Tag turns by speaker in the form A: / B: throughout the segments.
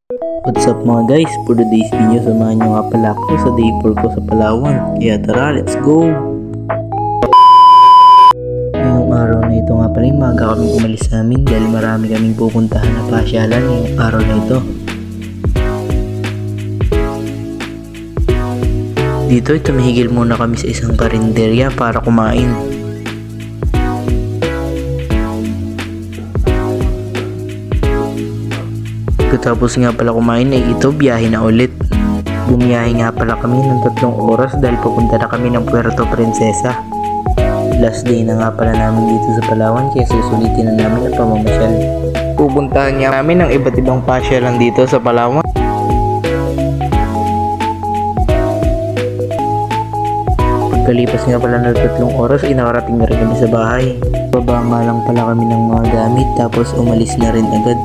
A: What's up mga guys, for today's video samahan nyo nga pala ako sa day 4 ko sa Palawan. Kaya tara, let's go! Ngayong araw na ito nga pala, maaga kaming umalis sa amin dahil marami kaming pupuntahan na pasyalan ngayong araw na ito. Dito tumihigil muna kami sa isang karinderya para kumain. Tapos nga pala kumain ay ito, biyahe na ulit. Bumiyahe nga pala kami ng 3 oras dahil pupunta na kami ng Puerto Princesa. Last day na nga pala namin dito sa Palawan kaya susulitin na namin ang pamamasyal. Pupuntahan nga namin ang iba't ibang pasyalan dito sa Palawan. Pagkalipas nga pala ng 3 oras ay nakarating na rin kami sa bahay. Baba nga lang pala kami ng mga gamit tapos umalis na rin agad.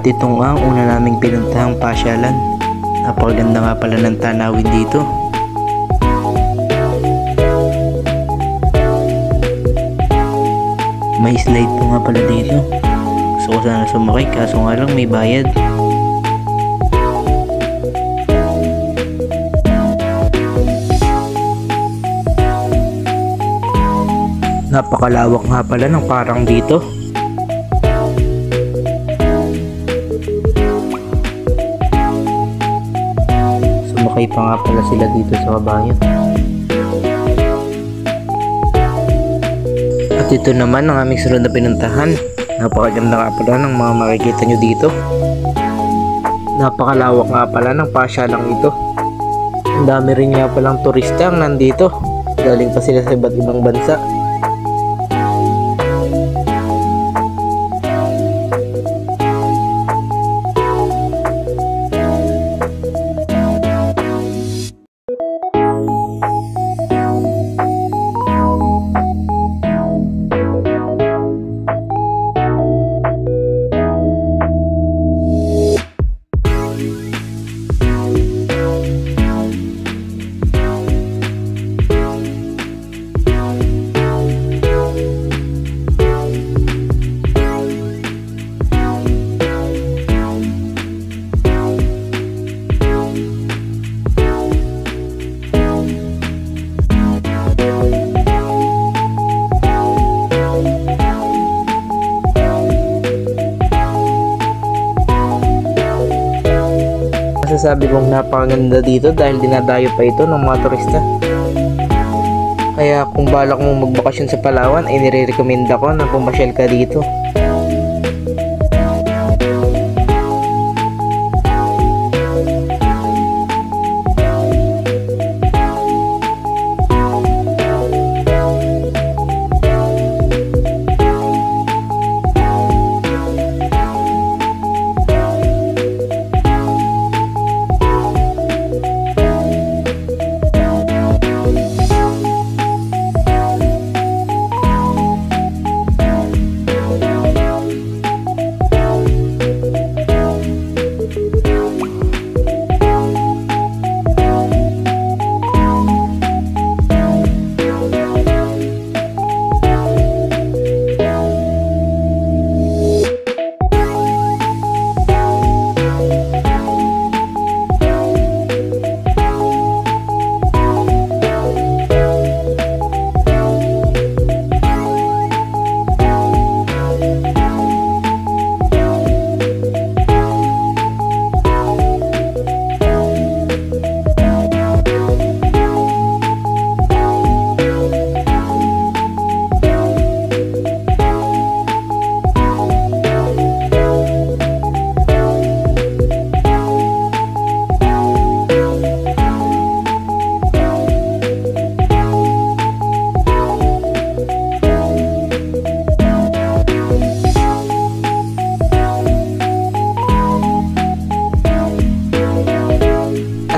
A: Ito nga ang una naming pinuntahang pasyalan. Napakaganda nga pala ng tanawin dito. May slide po nga pala dito. Gusto ko sana sumakay kaso nga lang may bayad. Napakalawak nga pala ng parang dito. Sumakay pa nga pala sila dito sa kabayan. At ito naman ang aming sunod na pinuntahan. Napakaganda nga pala ng mga makikita nyo dito. Napakalawak nga pala ng pasyalang ito. Ang dami rin nga palang turista ang nandito. Galing pa sila sa iba't ibang bansa. Masasabi kong napakaganda dito dahil dinadayo pa ito ng mga turista. Kaya kung balak mong magbakasyon sa Palawan ay nire-recommenda ko na pumasyal ka dito.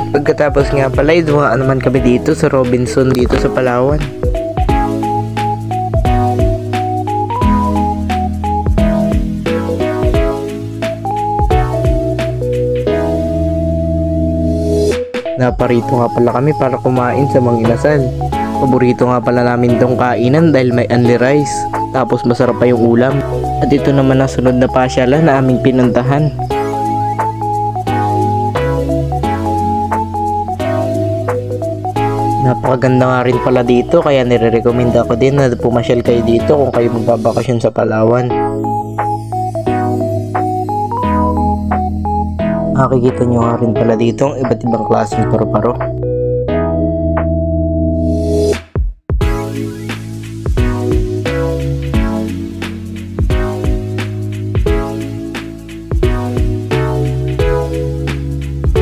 A: Pagkatapos nga pala, dumaan naman kami dito sa Robinson dito sa Palawan. Naparito nga pala kami para kumain sa Mang Inasal. Paborito nga pala namin tong kainan dahil may only rice, tapos masarap pa yung ulam. At ito naman ang sunod na pasyalan na aming pinuntahan. Napakaganda nga rin pala dito, kaya nire-recommend ako din na pumasyal kayo dito kung kayo magbabakasyon sa Palawan. Makikita nyo nga rin pala dito ang iba't ibang klaseng paru-paro.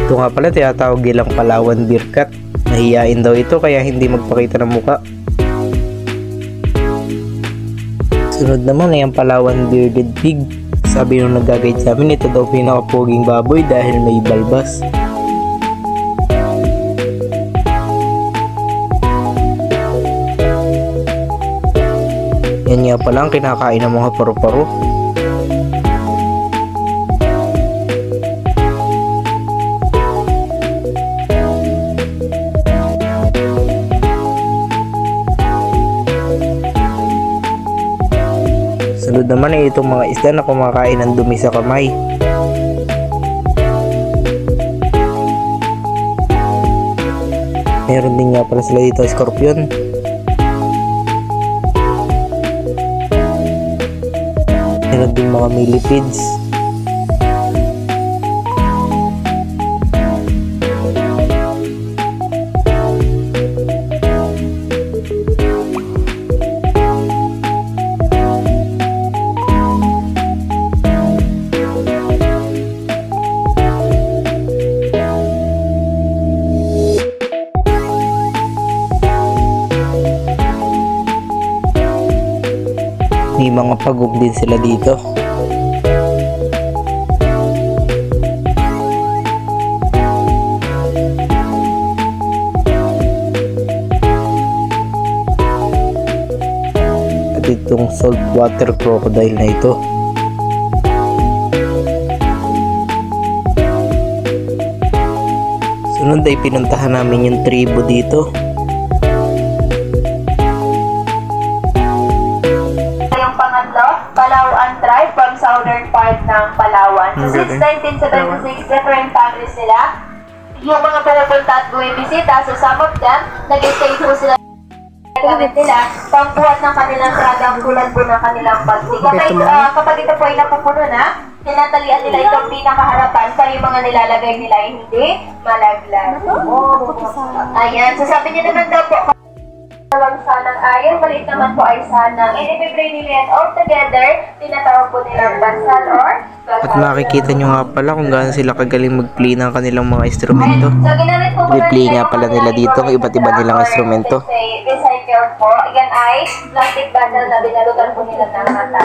A: Ito nga pala tinatawag nilang Palawan Beer Cat. Nahiyain daw ito kaya hindi magpakita ng muka. Sunod naman ay ang Palawan Bearded Pig. Sabi nung nag-guide sa amin, ito daw pinakapoging baboy dahil may balbas. Yan nga pala ang kinakain ng mga paru-paro. Sunod naman ay itong mga isda na kumakain ng dumi sa kamay. Meron din nga pala sila dito scorpion. Meron din mga millipedes. May mga pagog din sila dito. At itong saltwater crocodile na ito. Sunod ay pinuntahan namin yung tribo dito.
B: Palawan tribe from southern part ng Palawan. So since 1976, different families sila. Yung mga pumupunta at bumibisita, so some of them, nag-stay po sila gamit nila, pangbuhat ng kanilang tragang tulad po ng kanilang pagsi. Kapag ito po ay napupuno na, tinatalian nila itong pinakaharapan para yung mga nilalagay nila ay hindi malaglag. Ayan, so sabi niya naman daw po, walang sanang ayon, maliit naman po ay sanang. And if we pray nila yan all together, tinatawag po nilang basal or basal.
A: At makikita nyo nga pala kung gaano sila kagaling mag-play ng kanilang mga instrumento.
B: So ginamit po
A: I-play nga pala nila dito ang iba't iba nilang instrumento.
B: Recycle po. Yan ay plastic bottle na binalutan po nila ng mata.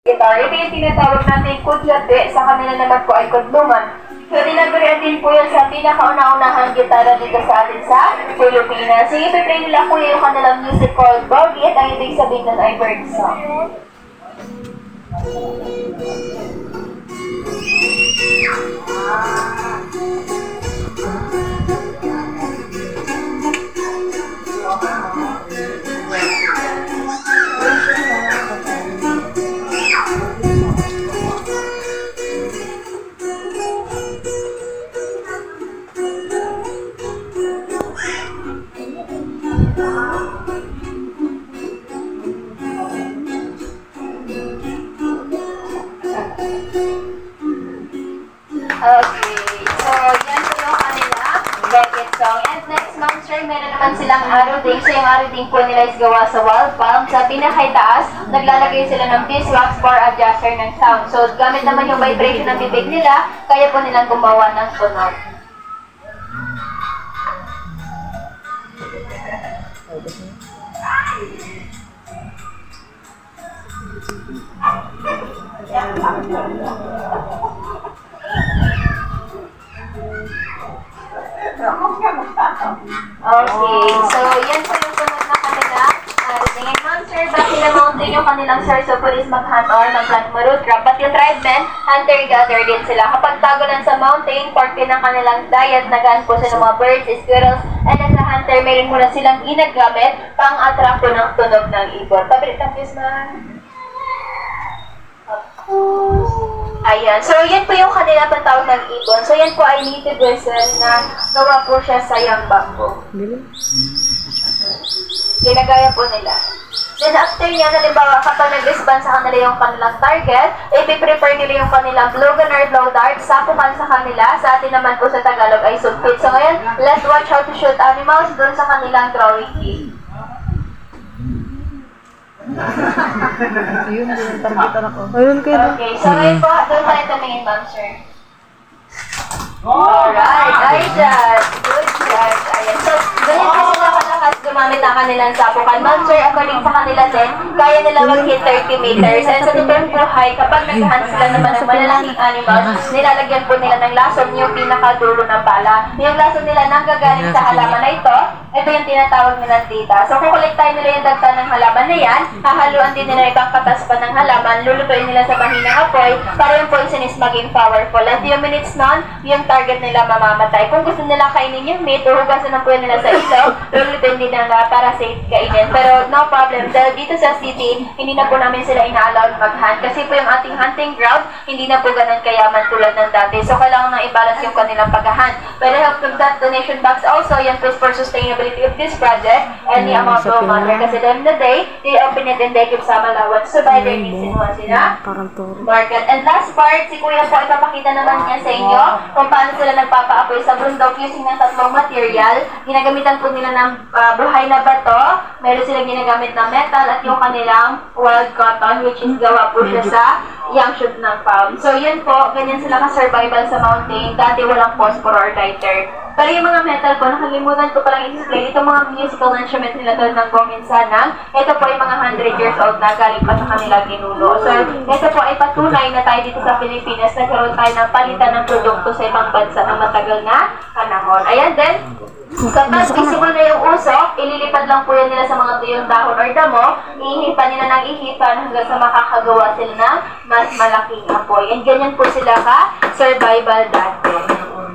B: Ito yung tinatawag natin kudyate, sa kanila naman po ay kudluman. So, dinagurian din po yan sa pinakauna-unahang gitara dito sa atin sa Pilipinas. Sige, pipray nila po yung kanilang music called Bogey at ang ibig sabihin nun ay bird song. Okay, so yan po yung kanila Beckett song. And next ma'am sir, meron naman silang arrow ding. So yung arrow ding po nila is gawa sa wall palm. Sa pinakaitaas, naglalagay sila ng beeswax for adjuster ng sound. So gamit naman yung vibration ng bibig nila, kaya po nilang gumawa ng tunog. Okay, so yan po yung sunod na kanila. Tingin ma'am sir, bakit na-mountain yung kanilang source of police mag-hunt or mag-plant root crop? But yung tribemen, hunter-gatherer din sila. Kapag tago lang sa mountain, part din ng kanilang diet, nagaan po sila ng mga birds, squirrels, and as a hunter, meron muna silang ginagamit pang-attract po ng tunog ng ibon. Pabilit ang views ma'am. Ayan. So, yan po yung kanila pantawag ng ibon. So, yan po ay native whistle na gawa po siya sa young bamboo. Ginagaya po nila. Then, after yan, halimbawa, kapag nag-respond sa kanila yung kanilang target, ipiprepare nila yung kanilang blue gun or blow dart, sapukan sa kanila. Sa atin naman po sa Tagalog ay sulfit. So, ngayon, let's watch how to shoot animals doon sa kanilang throwing key.
C: Ayun, targetan ako. Ayun kayo.
B: Okay, so ngayon po, doon tayo tumingin, ma'am, sir. Alright, ay judge. Good judge. Ayan. So, ganyan po sila kalakas gumamit ang kanilang sapukan. Ma'am, sir, according sa kanila din, kaya nila mag-hit 30 meters. And sa totoong buhay, kapag nag-hunt sila naman ng malalaking animals, nilalagyan po nila ng lason yung pinakadulo ng pala. Yung lason nila nanggagaling sa halaman na ito yung tinatawag nilang data. So, kukolektahin nila yung dagta ng halaman na yan, hahaluan din nila ibang katas pa ng halaman, lulutuin nila sa mahinang apoy, para yung poison is maging powerful. At yung minutes nun, yung target nila mamamatay. Kung gusto nila kainin yung meat, uhugasan ng puyo nila sa ilaw, lulutuin din nila para safe kainin. Pero no problem, dahil dito sa city, hindi na po namin sila ina-allowed mag-hunt. Kasi po yung ating hunting ground, hindi na po ganun kayaman tulad ng dati. So, kailangan nang i-balance yung kanilang pag-hunt. But I hope from that donation box also, yan po for sustainability of this project, any amount of matter. Kasi at the end of the day, they open it and they keep sa Malawan. So, by their needs in sila, market. And last part, si Kuya po, ipapakita naman niya sa inyo kung paano sila nagpapa-apoy sa bundok using ng tatlong material. Ginagamitan po nila ng buhay na bato, meron silang ginagamit na metal, at yung kanilang wild cotton, which is gawa po siya sa young shoot ng palm. So, yun po, ganyan sila ka-survival sa mountain. Dati walang phosphor or lighter. Pero yung mga metal po, nakalimutan ko palang i-display. Itong mga musical instrument nila tulad ng gong insanang, ito po ay mga 100 years old na galing pa sa kanilang ginuno. So, ito po ay patunay na tayo dito sa Pilipinas, nagkaroon tayo ng palitan ng produkto sa ibang bansa ng matagal na panahon. Ayan din. Kapag isipan na yung usok, ililipad lang po yan nila sa mga tuyong dahon or damo, ihipan nila ng ihipan hanggang sa makakagawa sila ng mas malaking apoy. And ganyan po sila ka-survival dati.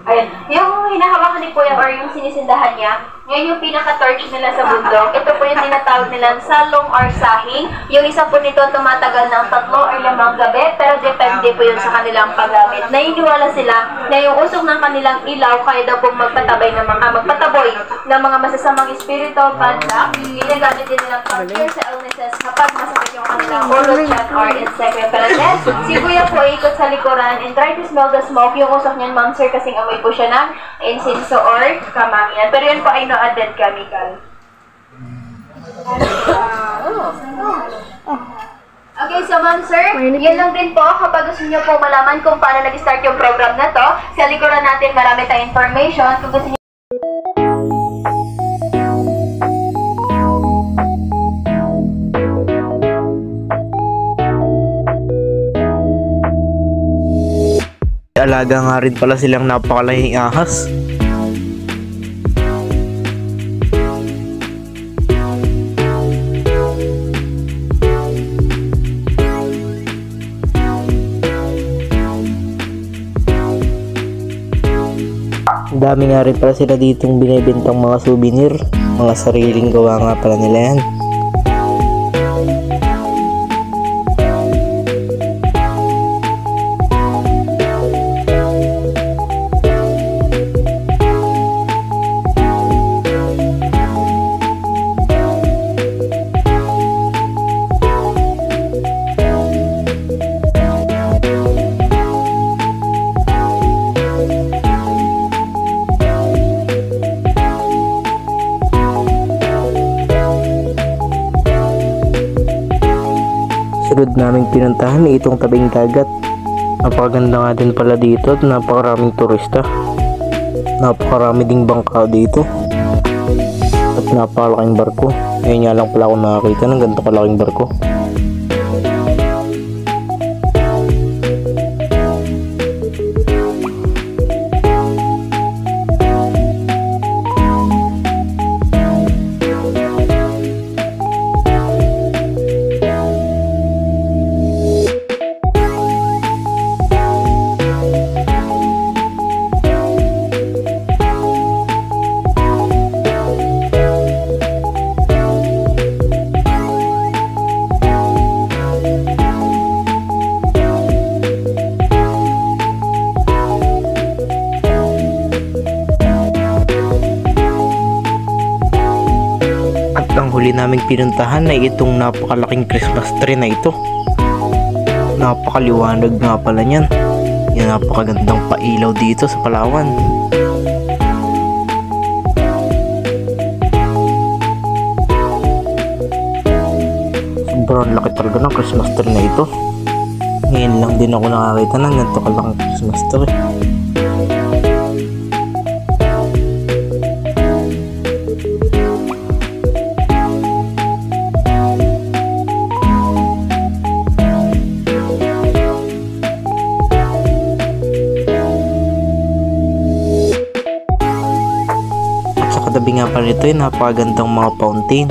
B: Ayun. Yung hinahawakan ni Kuya or yung sinisindahan niya, yan yung pinaka-torch nila sa bundok. Ito po yung tinatawag nilang salong or sahing. Yung isa po nito tumatagal ng 3 or 5 gabi, pero depende po yun sa kanilang paggamit. Naniniwala sila na yung usok ng kanilang ilaw kaya daw pong magpataboy ng mga masasamang espiritu, banda. Ginagamit din nilang pag-cure sa illnesses kapag masakit yung kanilang ulo, chan, or insect repellent. Si Kuya po ikot sa likuran and try to smell the smoke. Yung usok niyan, ma'am sir, kasing amoy po siya ng incense or kamangyan. Pero yun po ay no added chemical. Okay, so ma'am sir, yan lang din po. Kapag gusto niyo po malaman kung paano nag-start yung program na to, sa likuran natin marami tayong information. Kung gusto niyo
A: alaga nga rin pala silang napakalahing ahas. Dami nga rin pala sila ditong binibentang mga souvenir, mga sariling gawa nga pala nila yan. pinuntahan ay itong tabing dagat. Napakaganda nga din pala dito at napakaraming turista. Napakarami ding bangka dito. At napakalaking barko. Ngayon nga lang pala ako nakakita ng ganito kalaking barko. Ang huli naming pinuntahan ay itong napakalaking Christmas tree na ito. Napakaliwanag nga pala niyan. Yan, napakagandang pailaw dito sa Palawan. Sobrang laki talaga ng Christmas tree na ito. Ngayon lang din ako nakakita ng ganito kalaking Christmas tree. Katabi nga pala ito ay napakagandang mga fountain.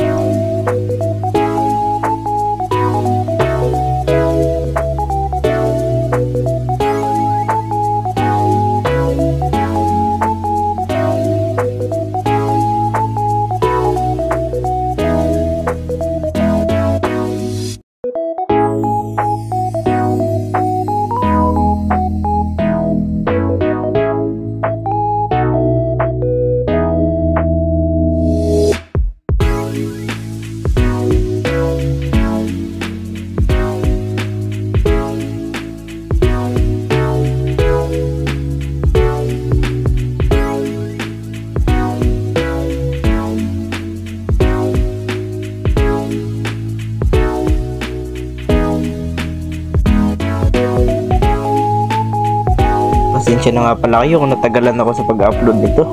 A: Pasensya na nga pala kayo kung natagalan ako sa pag-upload nito.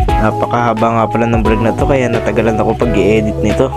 A: Napakahaba nga pala ng vlog na to kaya natagalan ako pag i-edit nito.